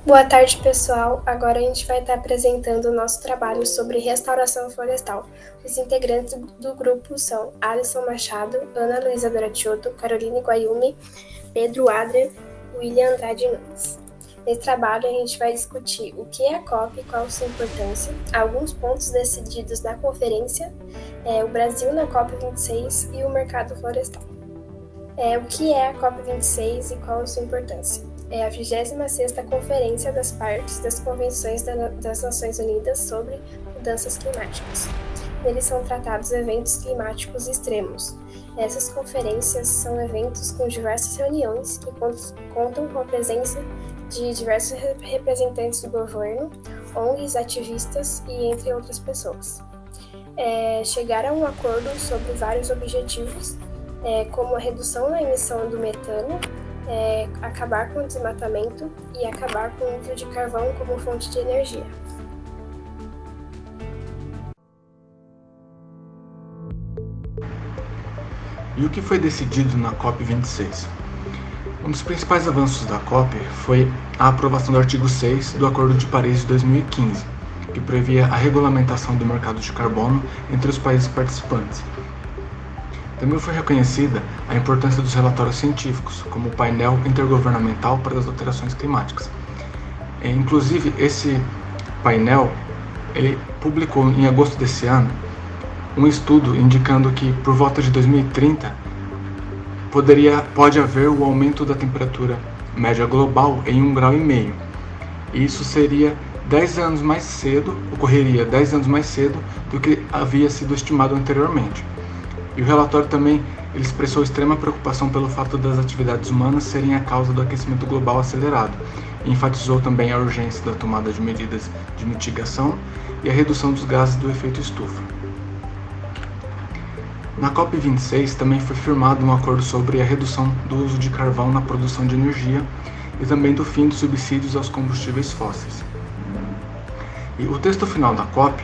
Boa tarde, pessoal. Agora a gente vai estar apresentando o nosso trabalho sobre restauração florestal. Os integrantes do grupo são Alisson Machado, Ana Luísa Doratiotto, Caroline Guayumi, Pedro Adrian, William Andrade Nunes. Nesse trabalho a gente vai discutir o que é a COP e qual sua importância, alguns pontos decididos na conferência, o Brasil na COP 26 e o mercado florestal. O que é a COP 26 e qual a sua importância? É a 26ª Conferência das Partes das Convenções das Nações Unidas sobre Mudanças Climáticas. Neles são tratados eventos climáticos extremos. Essas conferências são eventos com diversas reuniões que contam com a presença de diversos representantes do governo, ONGs, ativistas e entre outras pessoas. Chegar a um acordo sobre vários objetivos, como a redução na emissão do metano, acabar com o desmatamento e acabar com o uso de carvão como fonte de energia. E o que foi decidido na COP26? Um dos principais avanços da COP foi a aprovação do artigo 6 do Acordo de Paris de 2015, que previa a regulamentação do mercado de carbono entre os países participantes. Também foi reconhecida a importância dos relatórios científicos, como o painel intergovernamental para as alterações climáticas. Inclusive, esse painel ele publicou em agosto desse ano um estudo indicando que por volta de 2030 pode haver o aumento da temperatura média global em 1,5 graus. E isso ocorreria 10 anos mais cedo do que havia sido estimado anteriormente. E o relatório também ele expressou extrema preocupação pelo fato das atividades humanas serem a causa do aquecimento global acelerado e enfatizou também a urgência da tomada de medidas de mitigação e a redução dos gases do efeito estufa. Na COP26 também foi firmado um acordo sobre a redução do uso de carvão na produção de energia e também do fim dos subsídios aos combustíveis fósseis. E o texto final da COP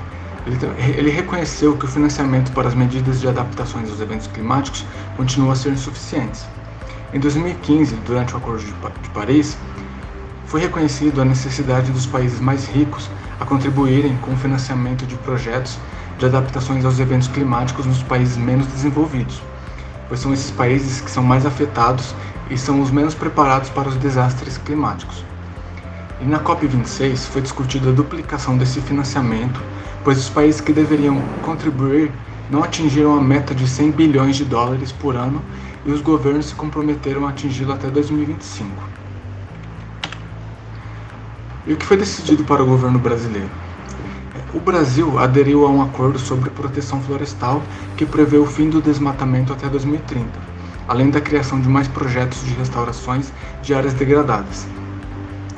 ele reconheceu que o financiamento para as medidas de adaptações aos eventos climáticos continua a ser insuficiente. Em 2015, durante o Acordo de Paris, foi reconhecido a necessidade dos países mais ricos a contribuírem com o financiamento de projetos de adaptações aos eventos climáticos nos países menos desenvolvidos, pois são esses países que são mais afetados e são os menos preparados para os desastres climáticos. E na COP26 foi discutida a duplicação desse financiamento, pois os países que deveriam contribuir não atingiram a meta de 100 bilhões de dólares por ano e os governos se comprometeram a atingi-lo até 2025. E o que foi decidido para o governo brasileiro? O Brasil aderiu a um acordo sobre proteção florestal que prevê o fim do desmatamento até 2030, além da criação de mais projetos de restaurações de áreas degradadas.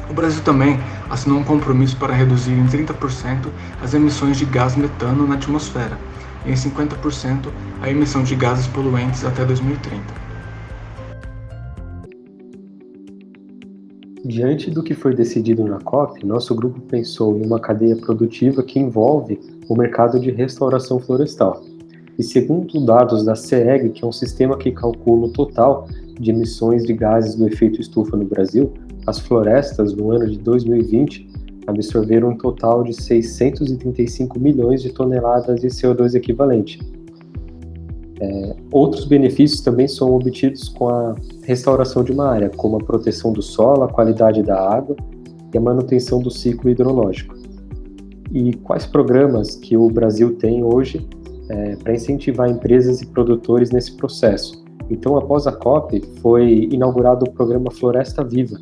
O Brasil também assinou um compromisso para reduzir em 30% as emissões de gás metano na atmosfera e em 50% a emissão de gases poluentes até 2030. Diante do que foi decidido na COP, nosso grupo pensou em uma cadeia produtiva que envolve o mercado de restauração florestal. E segundo dados da CEEG, que é um sistema que calcula o total de emissões de gases do efeito estufa no Brasil, as florestas, no ano de 2020, absorveram um total de 635 milhões de toneladas de CO2 equivalente. Outros benefícios também são obtidos com a restauração de uma área, como a proteção do solo, a qualidade da água e a manutenção do ciclo hidrológico. E quais programas que o Brasil tem hoje para incentivar empresas e produtores nesse processo? Então, após a COP, foi inaugurado o programa Floresta Viva,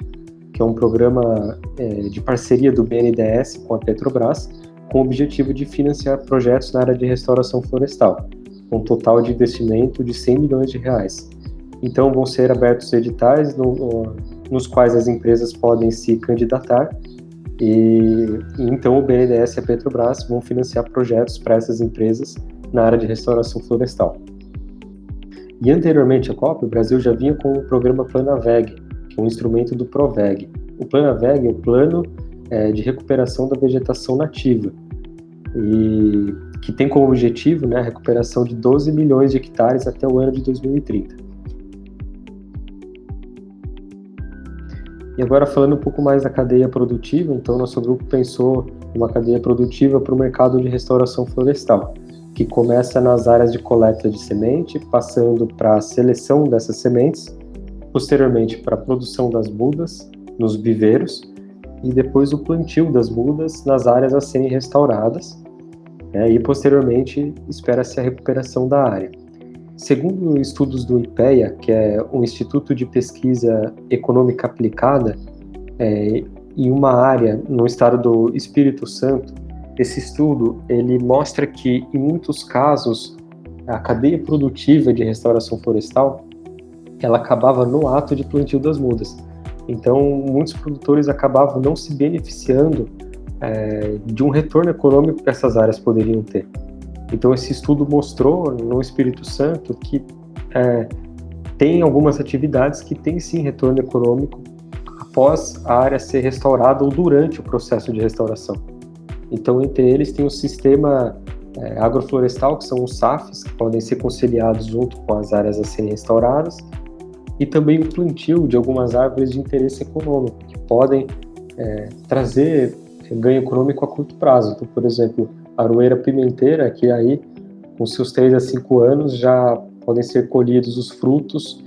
que é um programa de parceria do BNDES com a Petrobras, com o objetivo de financiar projetos na área de restauração florestal, com um total de investimento de 100 milhões de reais. Então, vão ser abertos editais nos quais as empresas podem se candidatar e então o BNDES e a Petrobras vão financiar projetos para essas empresas na área de restauração florestal. E anteriormente à COP, o Brasil já vinha com o programa Planaveg, que é um instrumento do Proveg. O Planaveg é o Plano de Recuperação da Vegetação Nativa, e que tem como objetivo a recuperação de 12 milhões de hectares até o ano de 2030. E agora falando um pouco mais da cadeia produtiva, então nosso grupo pensou uma cadeia produtiva para o mercado de restauração florestal, que começa nas áreas de coleta de semente, passando para a seleção dessas sementes, posteriormente para a produção das mudas nos viveiros e depois o plantio das mudas nas áreas a serem restauradas, e posteriormente espera-se a recuperação da área. Segundo estudos do IPEA, que é o Instituto de Pesquisa Econômica Aplicada, em uma área no estado do Espírito Santo, esse estudo ele mostra que, em muitos casos, a cadeia produtiva de restauração florestal ela acabava no ato de plantio das mudas. Então, muitos produtores acabavam não se beneficiando de um retorno econômico que essas áreas poderiam ter. Então, esse estudo mostrou no Espírito Santo que tem algumas atividades que têm sim retorno econômico após a área ser restaurada ou durante o processo de restauração. Então, entre eles tem o sistema agroflorestal, que são os SAFs, que podem ser conciliados junto com as áreas a serem restauradas, e também o plantio de algumas árvores de interesse econômico, que podem trazer ganho econômico a curto prazo. Então, por exemplo, a aroeira pimenteira, que aí, com seus 3 a 5 anos, já podem ser colhidos os frutos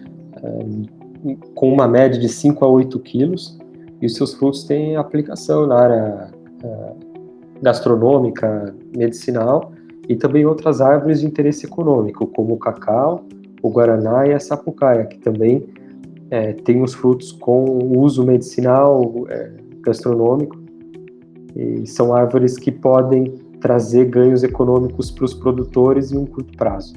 com uma média de 5 a 8 quilos, e os seus frutos têm aplicação na área gastronômica, medicinal, e também outras árvores de interesse econômico, como o cacau, o guaraná e a sapucaia, que também tem os frutos com uso medicinal, gastronômico, e são árvores que podem trazer ganhos econômicos para os produtores em um curto prazo.